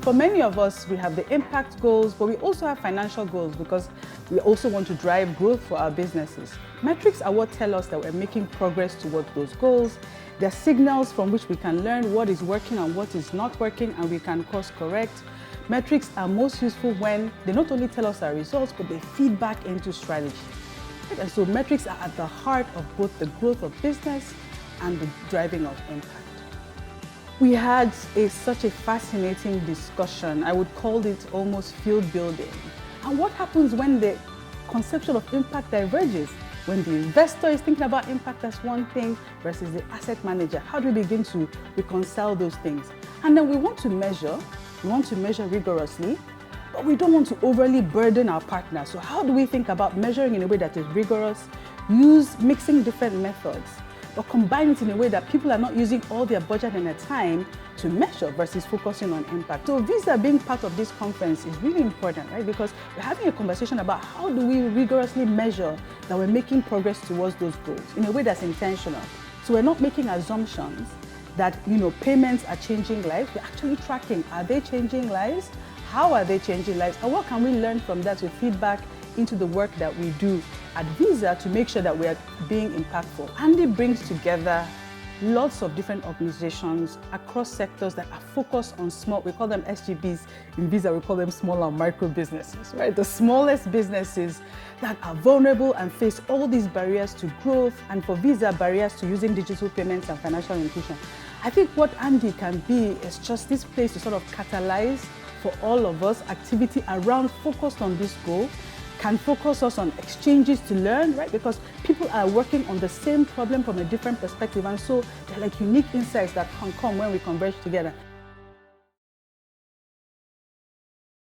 For many of us, we have the impact goals, but we also have financial goals because we also want to drive growth for our businesses. Metrics are what tell us that we're making progress towards those goals. They're signals from which we can learn what is working and what is not working, and we can course correct. Metrics are most useful when they not only tell us our results, but they feed back into strategy. And so metrics are at the heart of both the growth of business and the driving of impact. We had such a fascinating discussion. I would call it almost field building. And what happens when the conception of impact diverges? When the investor is thinking about impact as one thing versus the asset manager, how do we begin to reconcile those things? And then we want to measure rigorously, but we don't want to overly burden our partners. So how do we think about measuring in a way that is rigorous, mixing different methods, but combine it in a way that people are not using all their budget and their time to measure versus focusing on impact. So Visa being part of this conference is really important, right? Because we're having a conversation about how do we rigorously measure that we're making progress towards those goals in a way that's intentional. So we're not making assumptions that, payments are changing lives. We're actually tracking, are they changing lives? How are they changing lives? And what can we learn from that to feed back into the work that we do at Visa to make sure that we are being impactful? ANDE brings together lots of different organizations across sectors that are focused on small, we call them SGBs. In Visa, we call them small and micro businesses, right? The smallest businesses that are vulnerable and face all these barriers to growth, and for Visa, barriers to using digital payments and financial inclusion. I think what ANDE can be is just this place to sort of catalyze for all of us activity around focused on this goal, can focus us on exchanges to learn, right? Because people are working on the same problem from a different perspective, and so they're like unique insights that can come when we converge together.